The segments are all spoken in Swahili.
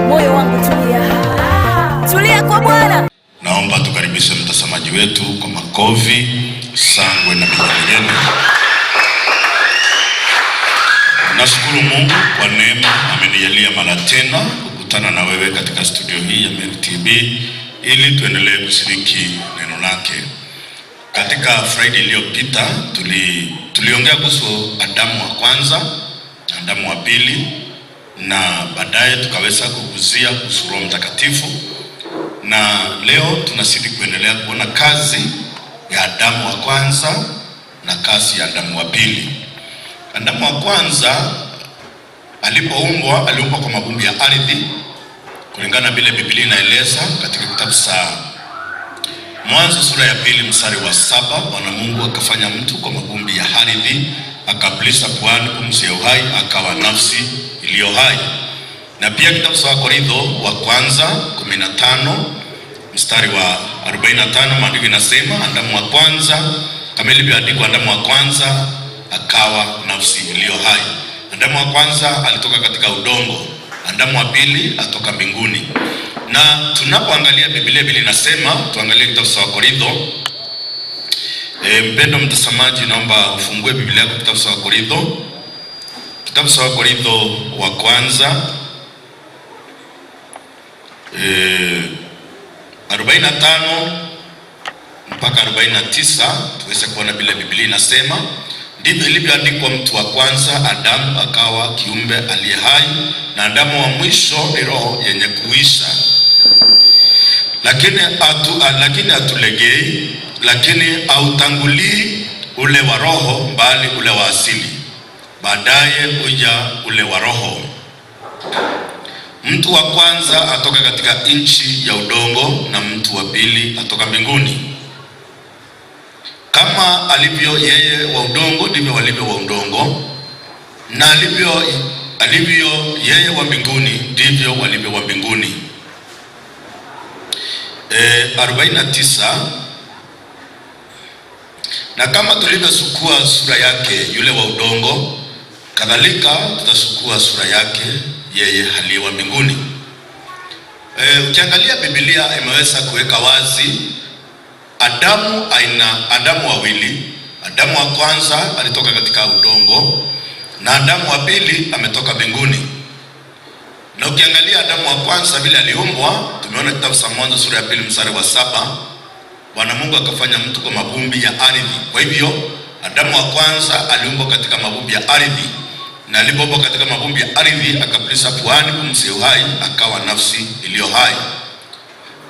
Moyo wangu tulia. Tulia kwa Bwana. Naomba tukaribishe mtazamaji wetu kwa makofi, sangwe na vigelegele. Nashukuru Mungu kwa neema amenijalia mara tena kukutana na wewe katika studio hii ya Meru TV ili tuendelee kushiriki neno lake. Katika Friday iliyopita tuliongea kuhusu Adamu wa kwanza, Adamu wa pili, na baadaye tukaweza kuguzia kuhusu Roho Mtakatifu, na leo tunazidi kuendelea kuona kazi ya Adamu wa kwanza na kazi ya Adamu wa pili. Adamu wa kwanza alipoumbwa, aliumbwa kwa mavumbi ya ardhi kulingana vile Biblia inaeleza katika kitabu cha Mwanzo sura ya 2 mstari wa 7. Bwana Mungu akafanya mtu kwa mavumbi ya ardhi, akapuliza puani pumzi ya uhai, akawa nafsi iliyo hai. Na pia kitabu cha Korintho wa kwanza 15 mstari wa 45, maandiko yanasema Adamu wa kwanza, kama ilivyoandikwa, Adamu wa kwanza akawa nafsi iliyo hai. Adamu wa kwanza alitoka katika udongo, Adamu wa pili atoka mbinguni. Na tunapoangalia Biblia inasema, tuangalie kitabu cha Korintho. Mpendo mtazamaji, naomba ufungue Biblia yako kitabu cha Korintho. Kitabu cha Korintho wa kwanza 45 mpaka 49, tuweze kuona vile Biblia inasema. Ndivyo ilivyoandikwa, mtu wa kwanza Adamu akawa kiumbe aliye hai, na Adamu wa mwisho ni roho yenye kuisha. Lakini hatulegei, lakini hautangulii ule wa roho, bali ule wa asili, baadaye huja ule wa roho. Mtu wa kwanza atoka katika nchi ya udongo, na mtu wa pili atoka mbinguni. Kama alivyo yeye wa udongo, ndivyo walivyo wa udongo, na alivyo yeye wa mbinguni, ndivyo walivyo wa mbinguni. 49. Na kama tulivyosukua sura yake yule wa udongo, kadhalika tutasukua sura yake yeye aliye wa mbinguni. Ukiangalia Biblia imeweza kuweka wazi Adamu wawili. Adamu wa kwanza alitoka katika udongo, na Adamu wa pili ametoka mbinguni. Na ukiangalia Adamu wa kwanza vile aliumbwa, tumeona kitabu cha Mwanzo sura ya 2 mstari wa 7, Bwana Mungu akafanya mtu kwa mavumbi ya ardhi. Kwa hivyo Adamu wa kwanza aliumbwa katika mavumbi ya ardhi, na alipoumbwa katika mavumbi ya ardhi akapuliza puani pumzi ya uhai, akawa nafsi iliyo hai.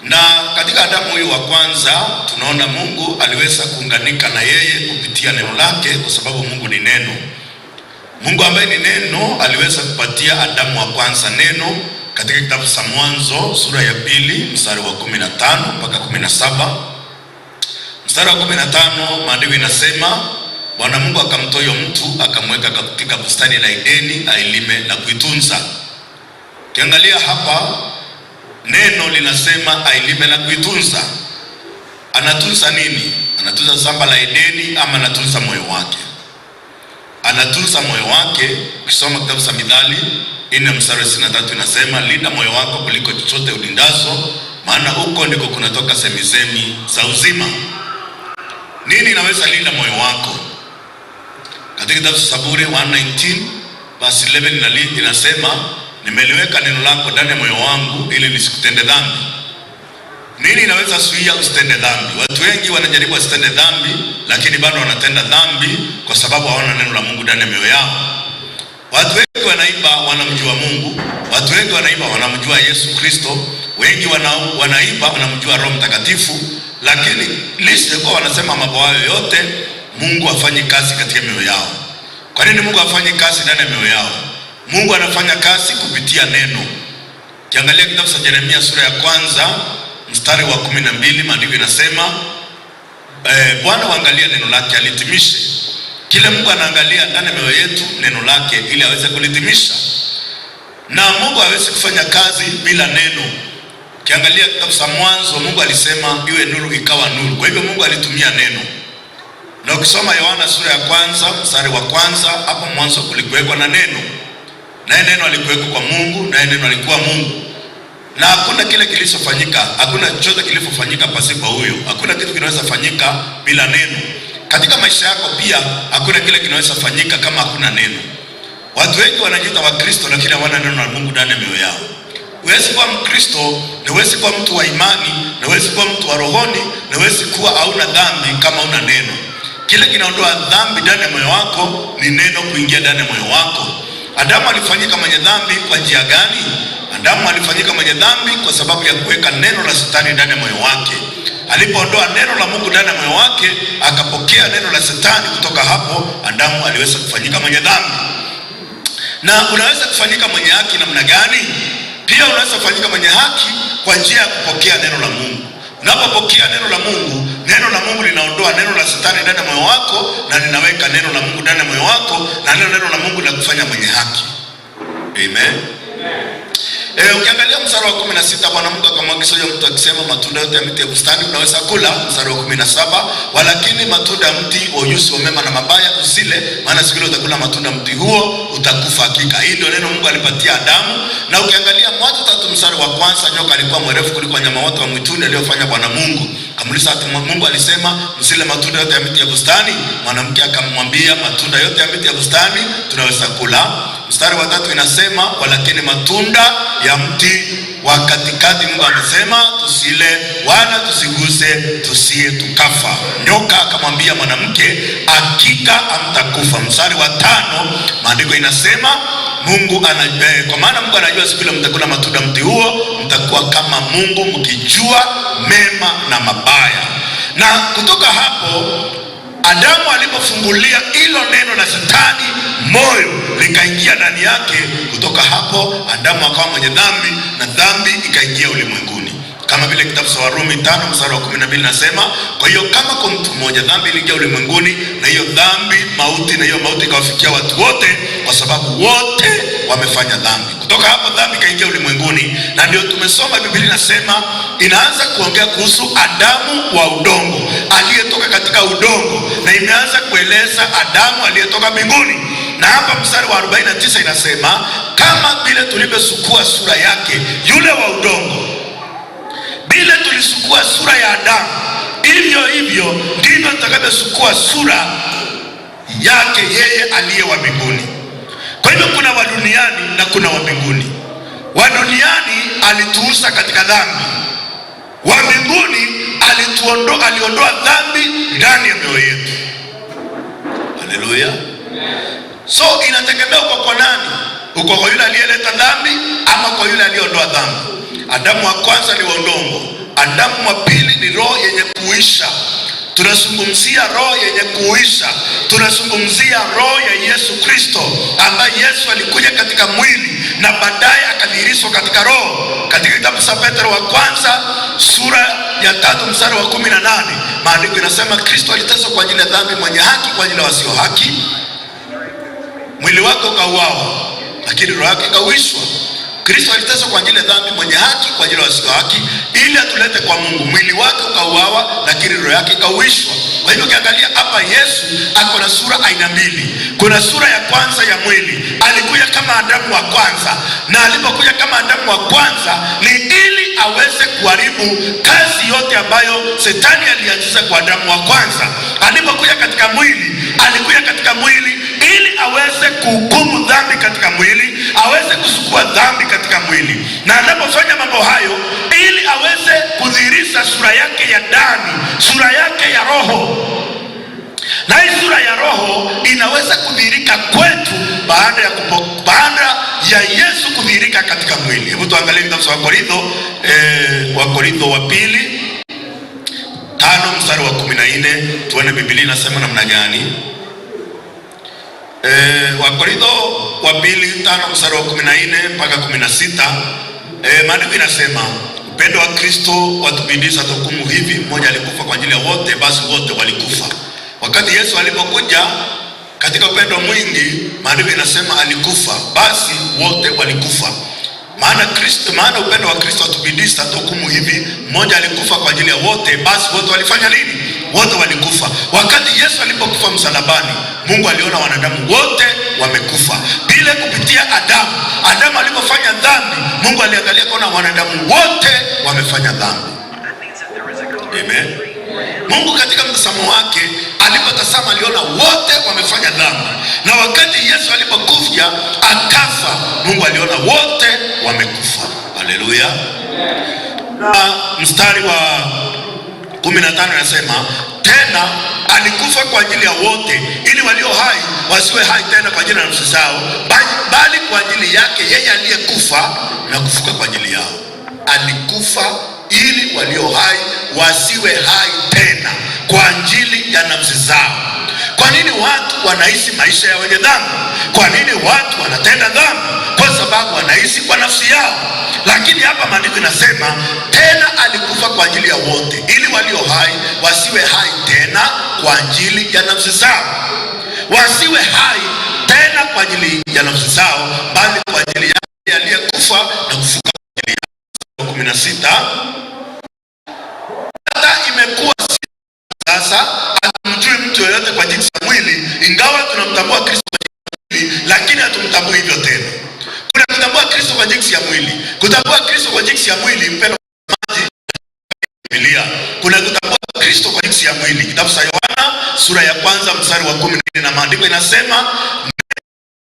Na katika Adamu huyu wa kwanza tunaona Mungu aliweza kuunganika na yeye kupitia neno lake, kwa sababu Mungu ni neno. Mungu ambaye ni neno aliweza kupatia Adamu wa kwanza neno katika kitabu cha Mwanzo sura ya 2 mstari wa 15 mpaka 17. Mstari wa 15, maandiko inasema Bwana Mungu akamtoa mtu akamweka katika bustani la Edeni ailime na kuitunza. Kiangalia hapa neno linasema ailime na kuitunza. Anatunza nini? Anatunza shamba la Edeni ama anatunza moyo wake? Anatunza moyo wake. Ukisoma kitabu cha Mithali 4 mstari wa 23 inasema linda moyo wako kuliko chochote ulindazo, maana huko ndiko kunatoka semizemi za uzima. Nini inaweza linda moyo wako? Katika kitabu cha Zaburi 119 verse 11 inasema nimeliweka neno lako ndani ya moyo wangu ili nisikutende dhambi. Nini inaweza zuia usitende dhambi? Watu wengi wanajaribu wasitende dhambi, lakini bado wanatenda dhambi kwa sababu hawana neno la Mungu ndani ya mioyo yao. Watu wengi wanaiba wanamjua Mungu, watu wengi wanaiba wanamjua Yesu Kristo, wengi wanaiba wanamjua Roho Mtakatifu, lakini licha kwa wanasema mambo hayo yote, Mungu hafanyi kazi katika mioyo yao. Kwa nini Mungu hafanyi kazi ndani ya mioyo yao? Mungu anafanya kazi kupitia neno. Kiangalia kitabu cha Yeremia sura ya 1 mstari wa 12, maandiko inasema Bwana waangalia neno lake alitimishe. Kile Mungu anaangalia ndani ya mioyo yetu neno lake ili aweze kulitimisha. Na Mungu hawezi kufanya kazi bila neno. Kiangalia kitabu cha Mwanzo, Mungu alisema iwe nuru, ikawa nuru. Kwa hivyo Mungu alitumia neno. Na ukisoma Yohana sura ya 1 mstari wa 1, hapo mwanzo kulikuweko na neno, naye neno alikuweko kwa Mungu, naye neno alikuwa Mungu. Na hakuna kile kilichofanyika, hakuna chochote kilichofanyika pasipo huyo. Hakuna kitu kinaweza fanyika bila neno. Katika maisha yako pia hakuna kile kinaweza fanyika kama hakuna neno. Watu wengi wanajiita Wakristo lakini hawana neno la Mungu ndani ya mioyo yao. Huwezi kuwa Mkristo, na huwezi kuwa mtu wa imani, na huwezi kuwa mtu wa rohoni, na huwezi kuwa hauna dhambi kama una neno. Kile kinaondoa dhambi ndani ya moyo wako ni neno kuingia ndani ya moyo wako. Adamu alifanyika mwenye dhambi kwa njia gani? Adamu alifanyika mwenye dhambi kwa sababu ya kuweka neno la Shetani ndani ya moyo wake. Alipoondoa neno la Mungu ndani ya moyo wake, akapokea neno la Shetani. Kutoka hapo Adamu aliweza kufanyika mwenye dhambi. Na unaweza kufanyika mwenye haki namna gani? Pia unaweza kufanyika mwenye haki kwa njia ya kupokea neno la Mungu. Unapopokea neno la Mungu linaondoa neno la Shetani ndani ya moyo wako na linaweka neno la Mungu ndani ya moyo wako, na neno la Mungu linakufanya mwenye haki. Amen. Ukiangalia mstari wa 16, Bwana Mungu akamwagiza huyo mtu akisema, matunda yote ya miti ya bustani unaweza kula. Mstari wa 17, walakini matunda ya mti wa ujuzi wa mema na mabaya usile, maana siku ile utakula matunda mti huo utakufa hakika. Hili ndio neno Mungu alipatia Adamu. Na ukiangalia Mwanzo 3 mstari wa 1, nyoka alikuwa mwerevu kuliko wanyama wote wa mwituni aliyofanya Bwana Mungu. Amuliza ati Mungu alisema msile matunda yote ya miti ya bustani. Mwanamke akamwambia, matunda yote ya miti ya bustani tunaweza kula. Mstari wa 3 inasema, walakini matunda ya mti wa katikati Mungu amesema tusile wala tusiguse tusije tukafa. Nyoka akamwambia mwanamke, hakika hamtakufa. Mstari wa 5 maandiko inasema kwa maana Mungu anajua siku ile mtakula matunda mti huo mtakuwa kama Mungu mkijua mema na mabaya. Na kutoka hapo Adamu alipofungulia hilo neno la Shetani, moyo likaingia ndani yake. Kutoka hapo Adamu akawa mwenye dhambi na dhambi ikaingia ulimwenguni. Kama vile kitabu cha Warumi 5 mstari wa 12 nasema, kwa hiyo kama kwa mtu mmoja dhambi iliingia ulimwenguni, na hiyo dhambi mauti, na hiyo mauti ikawafikia watu wote kwa sababu wote wamefanya dhambi. Kutoka hapo dhambi ikaingia ulimwenguni, na ndio tumesoma Biblia inasema, inaanza kuongea kuhusu Adamu wa udongo aliyetoka katika udongo, na imeanza kueleza Adamu aliyetoka mbinguni. Na hapa mstari wa 49 inasema, kama vile tulivyosukua sura yake yule wa udongo, vile tulisukua sura ya Adamu, hivyo hivyo ndivyo tutakavyosukua sura yake yeye aliye wa mbinguni. Kwa hivyo kuna wa duniani na kuna wa mbinguni. Wa duniani alituuza katika dhambi, wa mbinguni aliondoa dhambi ndani ya mioyo yetu. Haleluya. So inategemea uko kwa nani, uko kwa yule aliyeleta dhambi ama kwa yule aliyeondoa dhambi. Adamu wa kwanza ni wa udongo, Adamu wa pili ni roho yenye kuisha. Tunazungumzia roho yenye kuisha, tunazungumzia roho ya Yesu Kristo, ambaye Yesu alikuja katika mwili na baadaye akadhihirishwa katika roho. Katika kitabu cha Petro wa kwanza sura ya 3 mstari wa 18 maandiko yanasema, Kristo aliteswa kwa ajili ya dhambi, mwenye haki kwa ajili ya wasio haki. Mwili wake ukauawa lakini roho yake ikauishwa. Kristo aliteswa kwa ajili ya dhambi, mwenye haki kwa ajili ya wasio haki, ili atulete kwa Mungu. Mwili wake ukauawa lakini roho yake ikauishwa. Kwa hivyo ukiangalia hapa, Yesu ako na sura aina mbili. Kuna sura ya kwanza ya mwili, alikuja kama Adamu wa kwanza, na alipokuja kama Adamu wa kwanza ni ili aweze kuharibu kazi yote ambayo Shetani alianzisha kwa Adamu wa kwanza. Alipokuja katika mwili, alikuja katika mwili ili aweze kuhukumu dhambi katika mwili, aweze kusukua dhambi katika mwili. Na anapofanya mambo hayo, ili aweze kudhihirisha sura yake ya ndani, sura yake ya roho. Na hii sura ya roho inaweza kudhihirika kwetu baada ya Yesu kudhihirika katika mwili. Hebu tuangalie kitabu cha Wakorintho wa pili 5 mstari wa 14, tuone Biblia inasema namna gani. Wakorintho wa pili 5 mstari wa 14 mpaka 16, maandiko inasema, upendo wa Kristo watubidisha hukumu hivi, mmoja alikufa kwa ajili ya wote, basi wote walikufa. Wakati Yesu alipokuja katika upendo mwingi, maandiko inasema alikufa, basi wote walikufa. Maana upendo wa Kristo watubidisha hukumu hivi, mmoja alikufa kwa ajili ya wote, basi wote walifanya nini? wote walikufa. Wakati Yesu alipokufa msalabani, Mungu aliona wanadamu wote wamekufa. Bila kupitia Adamu alipofanya dhambi, Mungu aliangalia kuona wanadamu wote wamefanya dhambi. Amen. Mungu katika mtazamo wake alipotazama aliona wote wamefanya dhambi. Na wakati Yesu alipokufa akafa, Mungu aliona wote wamekufa. Haleluya. Na mstari wa 15 anasema, tena alikufa kwa ajili ya wote, ili walio hai wasiwe hai tena kwa ajili ya nafsi zao, bali kwa ajili yake yeye aliyekufa na kufuka kwa ajili yao. Alikufa ili walio hai wasiwe hai tena kwa ajili ya nafsi zao. Kwa nini watu wanaishi maisha ya wenye dhambi? Kwa nini watu wanatenda dhambi? Kwa sababu wanaishi kwa nafsi yao. Lakini hapa maandiko inasema tena alikufa kwa ajili ya wote, ili walio hai wasiwe hai tena kwa ajili ya nafsi zao. Wasiwe hai tena kwa ajili ya nafsi zao, bali kwa ajili yake aliyekufa na kufuka kwa ajili yao. 16, hata imekuwa sasa hatumjui mtu yeyote kwa jinsi ya mwili, ingawa tunamtambua Kristo kwa jinsi ya mwili, lakini hatumtambui hivyo tena. Kuna kutambua Kristo kwa jinsi ya mwili. Kutambua Kristo kwa jinsi ya mwili, mpendwa mtazamaji, Biblia. Kuna kutambua Kristo kwa jinsi ya mwili. Kitabu cha Yohana sura ya 1 mstari wa 14, na maandiko inasema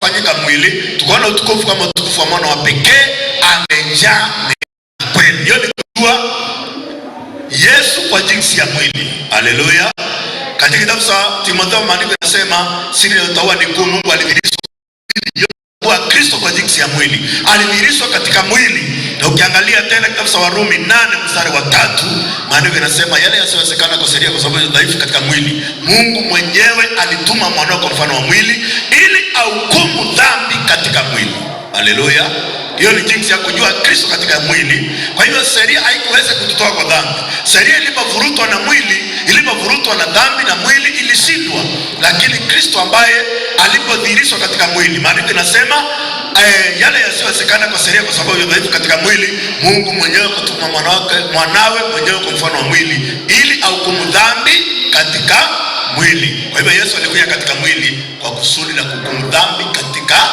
fanyika mwili, tukaona utukufu kama utukufu wa mwana wa pekee, amejaa kweli. Hiyo ni kujua Yesu kwa jinsi ya mwili. Haleluya. Katika kitabu cha Timotheo maandiko yanasema siri ya utaua ni kuu, Mungu alidhihirisha kwa Kristo kwa jinsi ya mwili. Alidhihirishwa katika mwili. Na ukiangalia tena kitabu cha Warumi 8 mstari wa 3, maandiko yanasema yale yasiyowezekana kwa sheria kwa sababu ya dhaifu katika mwili, Mungu mwenyewe alituma mwanao kwa mfano wa mwili, ili ahukumu dhambi katika mwili. Haleluya. Hiyo ni jinsi ya kujua Kristo katika mwili. Kwa hivyo sheria haikuweza kututoa kwa dhambi. Sheria ilipovurutwa na mwili, ilipovurutwa na dhambi na mwili ilishindwa. Lakini Kristo ambaye alipodhihirishwa katika mwili, maandiko inasema yale yasiyowezekana kwa sheria kwa sababu ya dhaifu katika mwili, Mungu mwenyewe kutuma mwanawe mwenyewe kwa mfano wa mwili, ili ahukumu dhambi katika mwili. Kwa hivyo Yesu alikuja katika mwili kwa kusudi la kuhukumu dhambi katika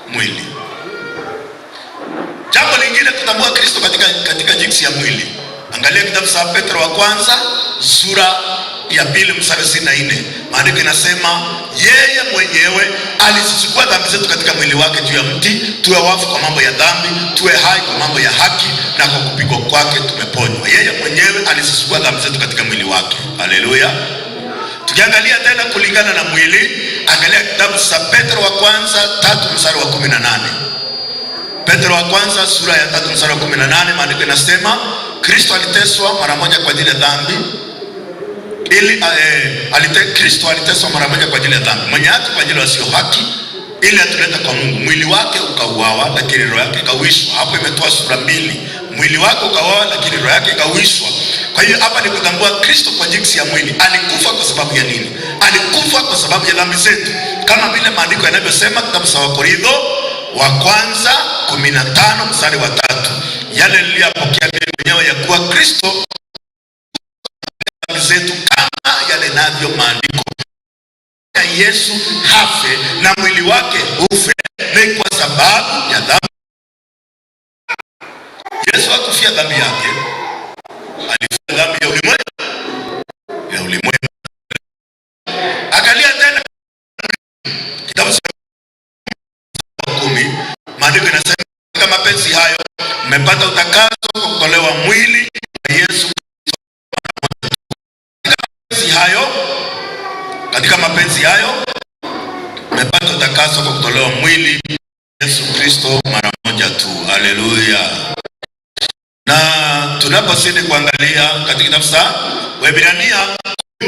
mwili. Jambo lingine kutambua Kristo katika jinsi ya mwili. Angalia kitabu cha Petro wa kwanza sura ya 2 mstari 64. Maandiko inasema yeye mwenyewe alizichukua dhambi zetu katika mwili wake juu ya mti, tuwe wafu kwa mambo ya dhambi, tuwe hai kwa mambo ya haki, na kwa kupigwa kwake tumeponywa. Yeye mwenyewe alizichukua dhambi zetu katika mwili wake. Haleluya. Tukiangalia tena kulingana na mwili, angalia kitabu cha Petro wa kwanza 3 mstari wa 18. Petro wa kwanza sura ya 3 mstari wa 18, maandiko inasema Kristo aliteswa mara moja kwa ajili ya dhambi, Kristo aliteswa mara moja kwa ajili ya dhambi, mwenye haki kwa ajili ya wasio haki, ili atulete kwa Mungu. Mwili wake ukauawa, lakini roho yake ikawishwa. Hapo imetoa sura mbili. Mwili wake ukauawa, lakini roho yake ikawishwa. Kwa hiyo hapa ni kutambua Kristo kwa jinsi ya mwili. Alikufa kwa sababu ya nini? Alikufa kwa sababu ya dhambi zetu, kama vile maandiko yanavyosema kitabu cha Wakorintho wa kwanza 15 mstari wa 3, yale niliyopokea mimi mwenyewe ya kuwa Kristo dhambi zetu kama yale navyo maandiko, ya Yesu hafe na mwili wake ufe, ni kwa sababu ya dhambi. Yesu hakufia dhambi yake, alifia dhambi ya ulimwengu. Angalia tena kitabu cha 10, maandiko yanasema katika mapenzi hayo mmepata utakaso kwa kutolewa mwili wa Yesu. Katika mapenzi hayo mmepata utakaso kwa kutolewa mwili Yesu Kristo mara moja tu. Haleluya. Na tunapozidi kuangalia katika kitabu cha Waebrania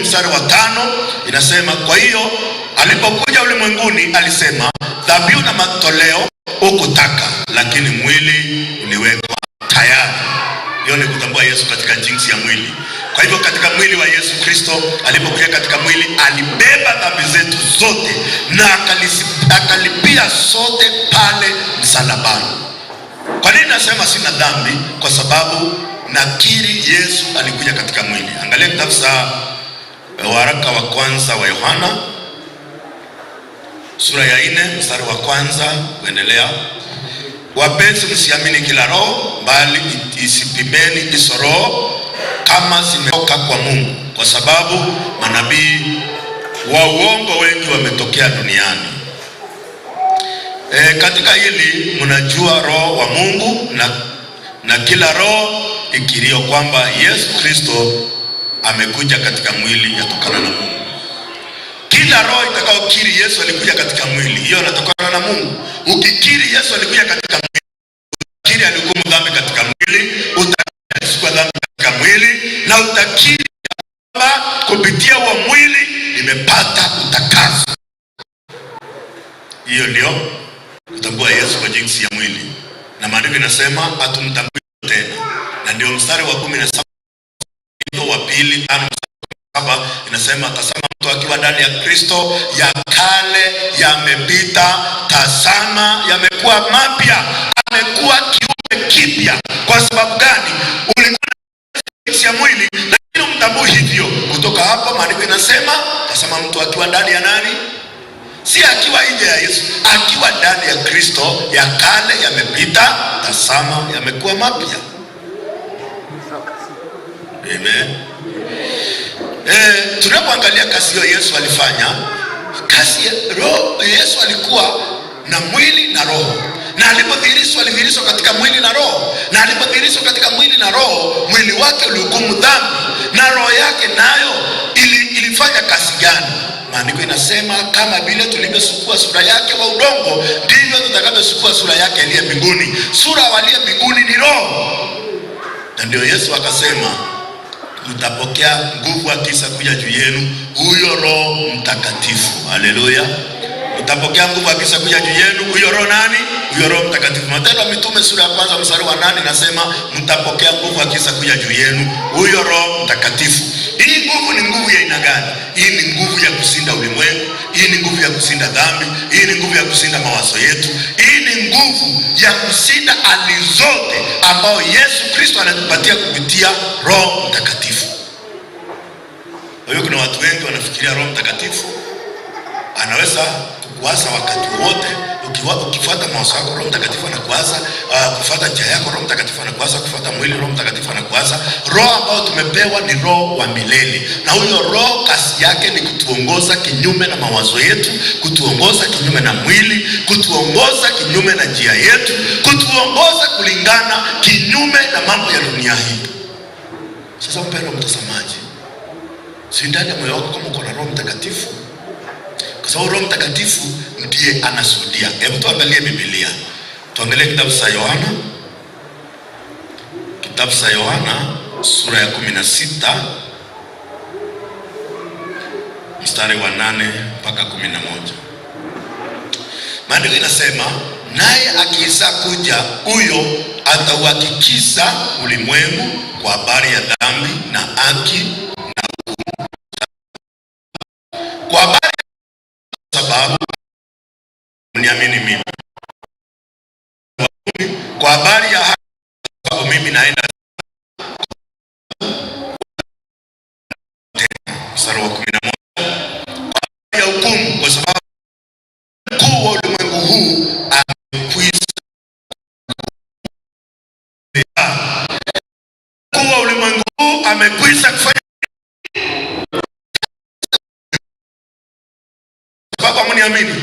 mstari wa 5 inasema, kwa hiyo alipokuja ulimwenguni alisema, dhabihu na matoleo hukutaka, lakini mwili uliwekwa tayari. Hiyo ni kutambua Yesu katika jinsi ya mwili. Kwa hivyo katika mwili wa Yesu Kristo, alipokuja katika mwili, alibeba dhambi zetu zote na akalipia sote pale msalabani. Kwa nini nasema sina dhambi? Kwa sababu nakiri Yesu alikuja katika mwili. Angalia kitabu cha Waraka wa kwanza wa Yohana sura ya 4 mstari wa kwanza kuendelea. Wapenzi, msiamini kila roho, bali isipimeni hizo roho kama zimetoka kwa Mungu, kwa sababu manabii wa uongo wengi wametokea duniani. Katika hili mnajua roho wa Mungu, na kila roho ikirio kwamba Yesu Kristo amekuja katika mwili yatokana na Mungu. Kila roho itakayokiri Yesu alikuja katika mwili, hiyo inatokana na Mungu. Ukikiri Yesu alikuja katika mwili, ukikiri alihukumu dhambi katika mwili, utachukua dhambi katika mwili, na utakiri kwamba kupitia huo mwili nimepata utakaso. Hiyo ndio kutambua Yesu kwa jinsi ya mwili. Na maandiko inasema hatumtambui tena. Na ndio mstari wa 17 wa 2:5 inasema, tazama mtu akiwa ndani ya Kristo, ya kale yamepita, tazama yamekuwa mapya. Amekuwa kiumbe kipya. Kwa sababu gani? Ulikuwa ndani ya mwili lakini umtambui hivyo. Kutoka hapo maandiko inasema, tazama mtu akiwa ndani ya nani? Si akiwa nje ya Yesu, akiwa ndani ya Kristo, ya kale yamepita, tazama yamekuwa mapya. Amen. Tunapoangalia kazi hiyo Yesu alifanya, kazi ya roho. Yesu alikuwa na mwili na roho, na alipodhihirishwa alidhihirishwa katika mwili na roho, na alipodhihirishwa katika mwili na roho, mwili wake ulihukumu dhambi, na roho yake nayo ilifanya kazi gani? Maandiko inasema, kama vile tulivyosukua sura yake wa udongo, ndivyo tutakavyosukua sura yake aliye mbinguni. Sura aliye mbinguni ni roho. Na ndio Yesu akasema, mtapokea nguvu akisha kuja juu yenu huyo Roho Mtakatifu. Haleluya. Mtapokea nguvu akisha kuja juu yenu huyo Roho nani? Huyo Roho Mtakatifu. Matendo ya Mitume sura ya 1 mstari wa 8 inasema, mtapokea nguvu akisha kuja juu yenu huyo Roho Mtakatifu. Hii nguvu ni nguvu ya aina gani? Hii ni nguvu ya kushinda ulimwengu. Hii ni nguvu ya kushinda dhambi. Hii ni nguvu ya kushinda mawazo yetu. Hii ni nguvu ya kushinda hali zote ambao Yesu Kristo anatupatia kupitia Roho Mtakatifu. Kwa hiyo kuna watu wengi wanafikiria Roho Mtakatifu anaweza kukuasa wakati wote. Ukifuata mawazo yako, Roho Mtakatifu anakuasa. Kufuata njia yako, Roho Mtakatifu anakuasa. Kufuata mwili, Roho Mtakatifu anakuasa. Roho ambao tumepewa ni roho wa milele, na huyo roho kazi yake ni kutuongoza kinyume na mawazo yetu, kutuongoza kinyume na mwili, kutuongoza kinyume na njia yetu, kutuongoza kulingana kinyume na mambo ya dunia hii. Sasa mpendwa mtazamaji, si ndani ya moyo wako kama uko na Roho Mtakatifu? Kwa sababu Roho Mtakatifu ndiye anashuhudia. Hebu tuangalie Biblia. Tuangalie kitabu cha Yohana. Kitabu cha Yohana sura ya 16 mstari wa 8 mpaka 11. Maandiko inasema, naye akiisha kuja huyo atauhakikisha ulimwengu kwa habari ya dhambi na haki na hukumu. Kwa habari sababu uniamini mimi. Kwa habari ya haki, sababu mimi naenda mstari wa 11. Kwa habari ya hukumu, kwa sababu mkuu wa ulimwengu huu amekwisha. Mkuu wa ulimwengu huu amekwisha kufanya. Sababu amniamini,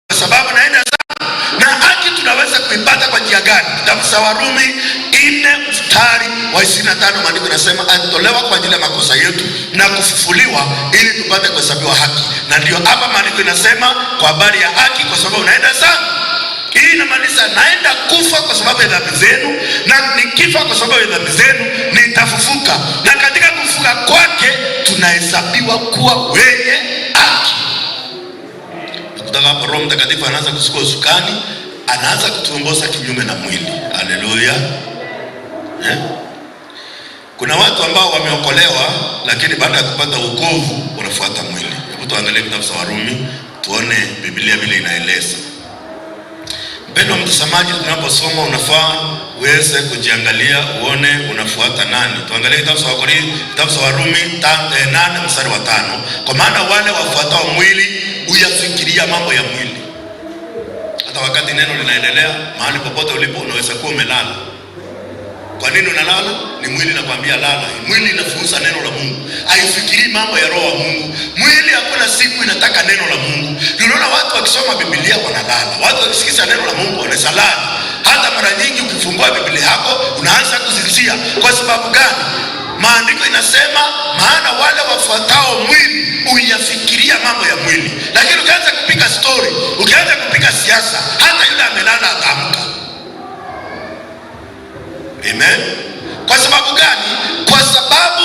kwa sababu naenda sana. Na haki tunaweza kuipata kwa njia gani? Kitabu cha Warumi 4 mstari wa 25, maandiko yanasema, alitolewa kwa ajili ya makosa yetu na kufufuliwa ili tupate kuhesabiwa haki. Na ndio hapa maandiko inasema kwa habari ya haki, kwa sababu naenda sana. Hii inamaanisha naenda kufa kwa sababu ya dhambi zenu, na nikifa kwa sababu ya dhambi zenu nitafufuka, na katika kufufuka kwake tunahesabiwa kuwa wenye haki. Kutoka hapo Roho Mtakatifu anaanza kusukua usukani, anaanza kutuongoza kinyume na mwili. Haleluya. Kuna watu ambao wameokolewa lakini baada ya kupata wokovu wanafuata mwili. Hebu tuangalie kitabu cha Warumi tuone Biblia vile inaeleza. Mpendwa mtazamaji, tunaposoma unafaa uweze kujiangalia uone unafuata nani. Tuangalie kitabu cha Warumi 8 mstari wa 5. Kwa maana wale wafuatao mwili huyafikiria mambo ya mwili. Hata wakati neno linaendelea, mahali popote ulipo unaweza kuwa umelala. Kwa nini unalala? Ni mwili nakwambia lala. Mwili inafunza neno la Mungu, haifikirii mambo ya roho wa Mungu. Mwili hakuna siku inataka neno la Mungu. Unaona watu wakisoma Biblia wanalala, watu wakisikiza neno la Mungu wanalala. Hata mara nyingi ukifungua Biblia yako unaanza kuzinzia. Kwa sababu gani? Maandiko inasema maana wale wafuatao mwili huyafikiria mambo ya mwili. Lakini ukianza kupiga story, ukianza kupiga siasa, hata yule amelala ataamka. Amen. Kwa sababu gani? Kwa sababu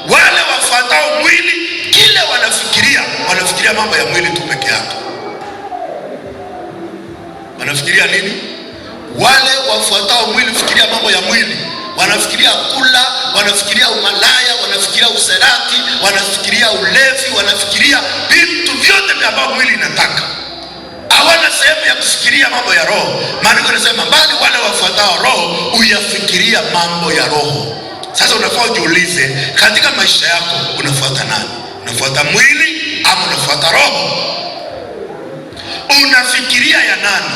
wale wafuatao mwili kile wanafikiria mambo ya mwili tu peke yake. Wanafikiria nini? Wale wafuatao mwili fikiria mambo ya mwili. Wanafikiria kula, wanafikiria umalaya, wanafikiria userati, wanafikiria ulevi, wanafikiria vitu vyote ambavyo mwili inataka. Hawana sehemu ya kufikiria mambo ya roho. Maandiko yanasema bali wale wafuatao roho huyafikiria mambo ya roho. Sasa unafaa ujiulize, katika maisha yako unafuata nani? Unafuata mwili ama unafuata roho? Unafikiria ya nani?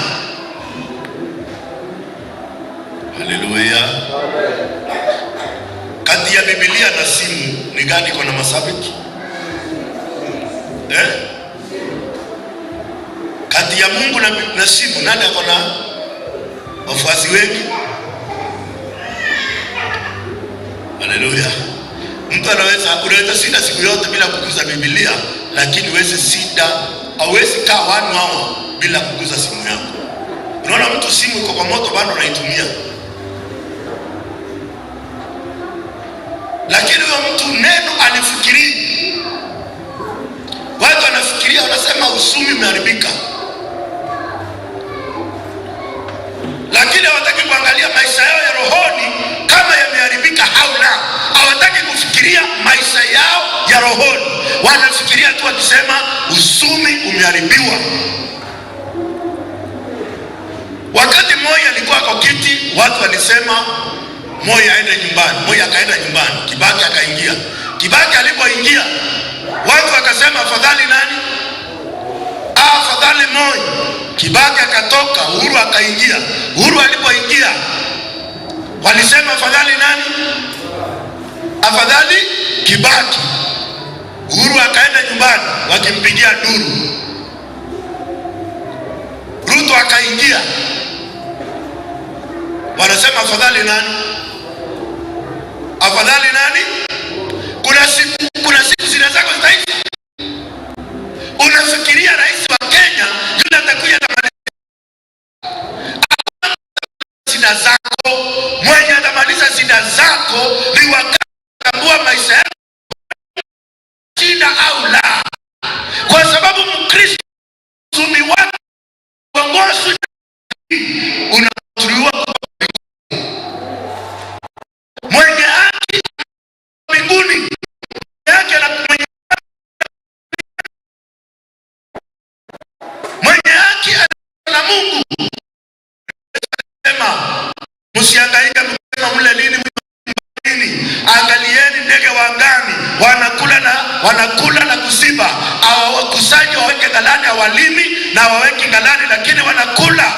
Haleluya. Kati ya Biblia na simu ni gani iko na mashabiki? Kati ya Mungu na simu nani ako na wafuasi wengi? Haleluya. Mtu unaweza shinda siku yote bila kuguza Biblia, lakini hauwezi kaa 1 hour bila kuguza simu yako. Unaona mtu simu iko kwa moto bado anaitumia. Lakini huyo mtu neno alifikirii. Watu wanafikiria, wanasema usumi umeharibika. Lakini hawataki kuangalia maisha yao ya rohoni kama yameharibika au la. Hawataki kufikiria maisha yao ya rohoni. Wanafikiria tu wakisema usumi umeharibiwa. Wakati Moi alikuwa kwa kiti, watu walisema Moi aende nyumbani. Moi akaenda nyumbani, Kibaki akaingia. Kibaki alipoingia, watu wakasema afadhali nani? Afadhali Moi. Kibaki akatoka, Uhuru akaingia. Uhuru alipoingia, walisema afadhali nani? Afadhali Kibaki. Uhuru akaenda nyumbani, wakimpigia duru. Ruto akaingia, wanasema afadhali nani? Afadhali nani? Kuna siku zile zako zitaisha. Unafikiria rais wa Kenya yule atakuja na shida zako, mwenye atamaliza shida zako ni wakati kutambua maisha yako shida au la. Kwa sababu Mkristo usumi wake uongozi unaturiwa mwenye haki mbinguni yake na mwenye haki na Mungu. Sema msihangaike mkisema mle nini. Angalieni ndege wa angani, wanakula na kusiba, hawakusanyi waweke ghalani, hawalimi na waweke ghalani, lakini wanakula.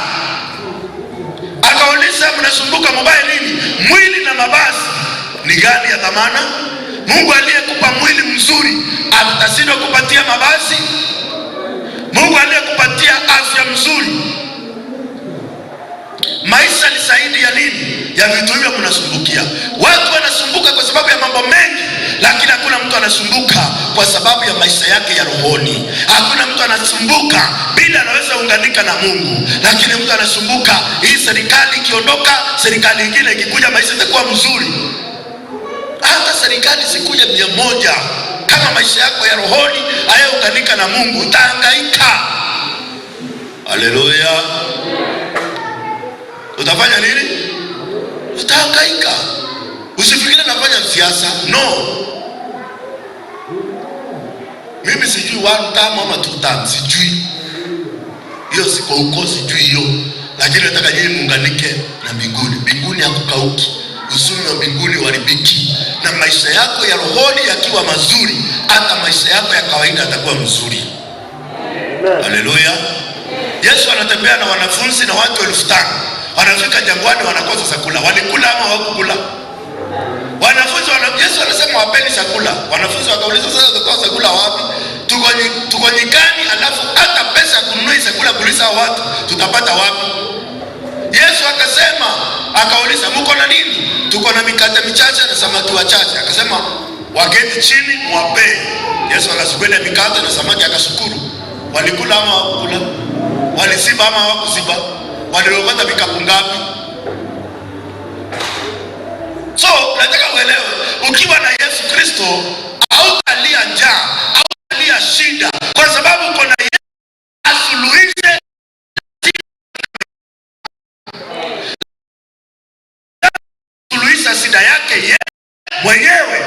Akauliza, mnasumbuka mubaya nini? Mwili na mavazi ni gani ya dhamana? Mungu aliyekupa mwili mzuri atashindwa kupatia mavazi? Mungu aliyekupatia afya mzuri, maisha ni zaidi ya nini? Ya vitu hivyo mnasumbukia. Watu wanasumbuka kwa sababu ya mambo mengi, lakini hakuna mtu anasumbuka kwa sababu ya maisha yake ya rohoni. Hakuna mtu anasumbuka bila anaweza unganika na Mungu. Lakini mtu anasumbuka, hii serikali ikiondoka, serikali nyingine ikikuja, maisha yatakuwa mzuri. Hata serikali sikuja 100, kama maisha yako ya rohoni hayaunganika na Mungu, utahangaika. Haleluya. Utafanya nini? Utahangaika. Usifikiri nafanya siasa. No. Mimi sijui 1 term ama 2 term, sijui. Hiyo siko huko, sijui hiyo. lakini nataka nyinyi muunganike na mbinguni. Mbinguni hakukauki, uzuri wa mbinguni uharibiki, na maisha yako ya rohoni yakiwa mazuri, hata maisha yako ya kawaida yatakuwa mzuri. Haleluya. Yesu anatembea na wanafunzi na watu 5,000. Wanafika jangwani, wanakosa chakula. Walikula ama hawakukula? Wanafunzi Yesu anasema wapeni chakula. Wanafunzi wakauliza, sasa tutatoa chakula wapi? Tuko nyikani, alafu hata pesa kununua chakula kulisa watu tutapata wapi? Yesu akasema, akauliza, mko na nini? Tuko na mikate michache na samaki wachache. Akasema, waketi chini muwape. Yesu akachukua mikate na samaki akashukuru. Walikula ama hawakula? Walisiba ama hawakusiba? Waliokota vikapu ngapi? So nataka uelewe, ukiwa na Yesu Kristo hautalia njaa, hautalia shida, kwa sababu uko na Yesu asuluhishe shida yake yeye mwenyewe.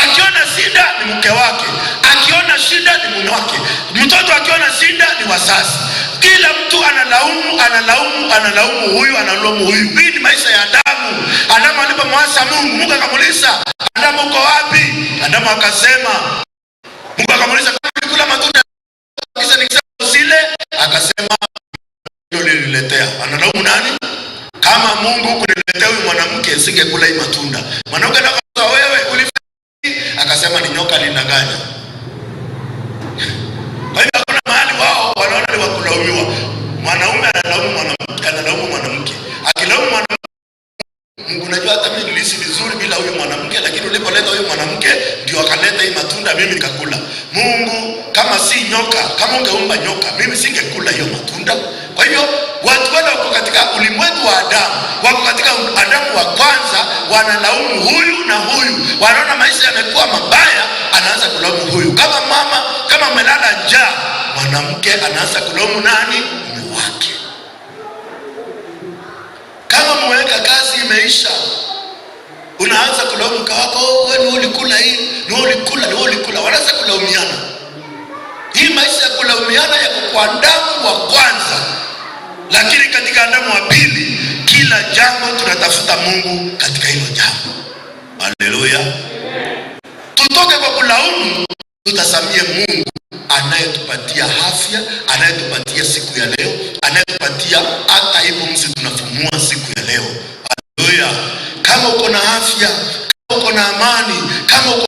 Akiona shida ni mke wake, akiona shida ni mume wake, mtoto akiona shida ni wazazi. Kila mtu analaumu huyu, analaumu huyu. Hii ni maisha ya Adamu. Adamu alipomwasi Mungu, Mungu akamuuliza, Adamu uko wapi? Adamu akasema, Mungu akamuuliza, kula matunda kisha nikisema usile? Akasema, ndio nililetea. Analaumu nani? Kama Mungu kuniletea huyu mwanamke singekula hii matunda. Mwanamke akasema, wewe ulifanya? Akasema, ni nyoka linaganya. Kwa hiyo hakuna mahali wao wanaona ni wakulaumiwa. Mwanaume analaumu mwanamke. Akilaumu mwanamke, Mungu unajua hata mimi nilisi vizuri bila huyu mwanamke, lakini ulipoleta huyu mwanamke ndio akaleta hii matunda mimi nikakula. Mungu, kama si nyoka, kama ungeumba nyoka, mimi singekula hiyo matunda. Kwa hivyo watu wale wako katika ulimwengu wa Adamu, wako katika Adamu wa kwanza, wanalaumu huyu na huyu. Wanaona maisha yamekuwa mabaya, anaanza kulaumu huyu. Kama amelala njaa, mwanamke anaanza kulaumu nani? Mume wake. Kama mweka kazi imeisha, unaanza kulaumu mke wako, wewe ni ulikula hii, ni ulikula. Wanaanza kulaumiana. Hii maisha ya kulaumiana yako kwa Adamu wa kwanza. Lakini katika Adamu wa pili, kila jambo tunatafuta Mungu katika hilo jambo. Haleluya. Tutoke kwa kulaumu, tutasamie Mungu anayetupatia afya, anayetupatia siku ya leo, anayetupatia hata hivyo msi tunafumua siku ya leo. Haleluya. Kama uko na afya, kama uko na amani, kama uko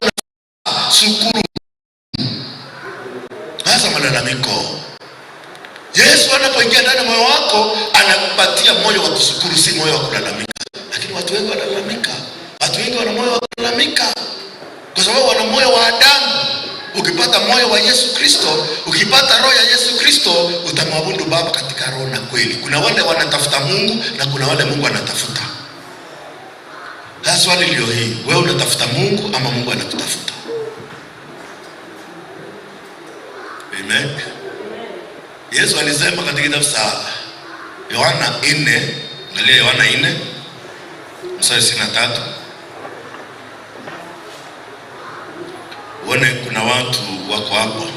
na shukuru. Hasa malalamiko. Yesu anapoingia ndani ya moyo wako, anakupatia moyo wa kushukuru, si moyo wa kulalamika. Lakini watu wengi wanalalamika. Watu wengi wana moyo wa kulalamika kwa sababu wana moyo wa Adamu. Ukipata moyo wa Yesu Kristo, ukipata roho ya Yesu Kristo, utamwabudu Baba katika roho na kweli. Kuna wale wanatafuta Mungu na kuna wale Mungu anatafuta. Sasa swali leo hii, wewe unatafuta Mungu ama Mungu anakutafuta? Amen. Yesu alisema katika kitabu cha Yohana 4, angalia Yohana 4 mstari 63. Uone kuna watu wako hapo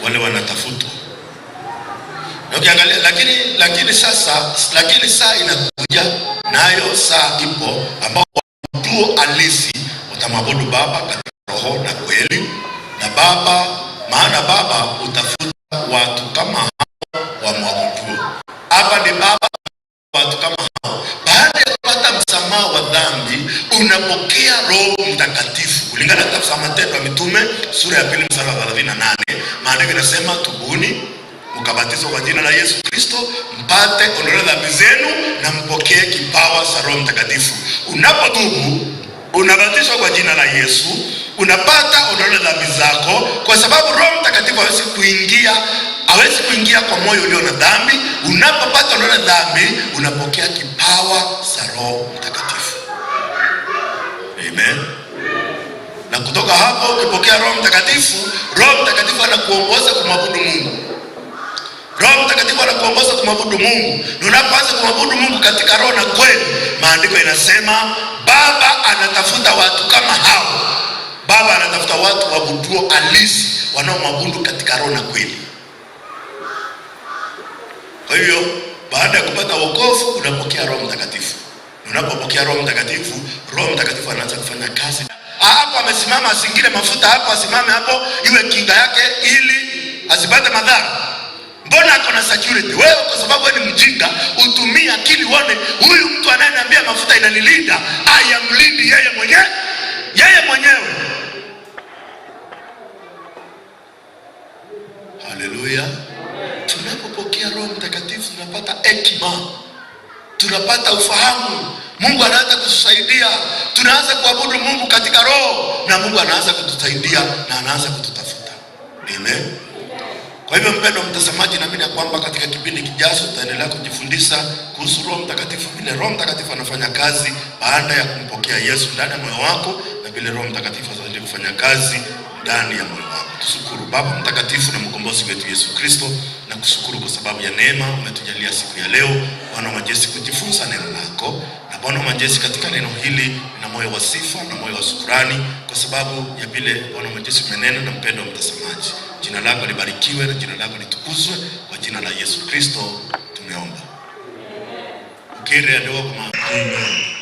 wale wanatafutwa. Na ukiangalia lakini saa inakuja, nayo saa ipo ambao watu halisi watamwabudu Baba katika roho na kweli. Na maana Baba utafuta watu kama hao wamwabudu. Hapa ni Baba, watu kama hao. Baada ya kupata msamaha wa dhambi, unapokea Roho Mtakatifu. Kulingana na kitabu cha Matendo ya Mitume sura ya 2 mstari wa 38, maandiko yanasema, tubuni mkabatizwe kwa jina la Yesu Kristo mpate ondoleo la dhambi zenu na mpokee kipawa cha Roho Mtakatifu. Unapotubu, unabatizwa kwa jina la Yesu, unapata ondoleo la dhambi zako, kwa sababu Roho Mtakatifu hawezi kuingia kwa moyo ulio na dhambi. Unapopata ondoleo la dhambi, unapokea kipawa cha Roho Mtakatifu. Amen. Na kutoka hapo ukipokea Roho Mtakatifu, Roho Mtakatifu anakuongoza kumwabudu Mungu. Roho Mtakatifu anakuongoza kumwabudu Mungu. Na unapoanza kumwabudu Mungu katika roho na kweli, maandiko yanasema Baba anatafuta watu kama hao. Baba anatafuta watu waabuduo halisi, wanaomwabudu katika roho na kweli. Kwa hivyo Baada ya kupata wokovu unapokea Roho Mtakatifu. Unapopokea Roho Mtakatifu, Roho Mtakatifu anaanza kufanya kazi. Hapo amesimama asingile mafuta hapo, asimame hapo iwe kinga yake ili asipate madhara. Mbona ako na security? Wewe kwa sababu wewe ni mjinga, utumie akili uone huyu mtu anayeniambia mafuta inanilinda, ayamlindi yeye mwenyewe. Haleluya. Tunapopokea Roho Mtakatifu tunapata hekima, tunapata ufahamu. Mungu anaanza kutusaidia, tunaanza kuabudu Mungu katika roho, na Mungu anaanza kutusaidia na anaanza kututafuta. Amen. Kwa hivyo mpendwa mtazamaji, naamini kwamba katika kipindi kijacho tutaendelea kujifundisha kuhusu Roho Mtakatifu, vile Roho Mtakatifu anafanya kazi baada ya kumpokea Yesu ndani ya moyo wako, na vile Roho Mtakatifu ataendelea kufanya kazi ndani ya moyo wako. Tushukuru Baba mtakatifu na mkombozi wetu Yesu Kristo, na kushukuru kwa sababu ya neema umetujalia siku ya leo, Bwana wa majeshi, kujifunza neno lako. Na Bwana wa majeshi, katika neno hili na moyo wa sifa na moyo wa shukrani kwa sababu ya vile Bwana wa majeshi umenena na mpendwa mtazamaji. Jina lako libarikiwe na jina lako litukuzwe, kwa jina la Yesu Kristo tumeomba. Ukiri ndio kwa Amen.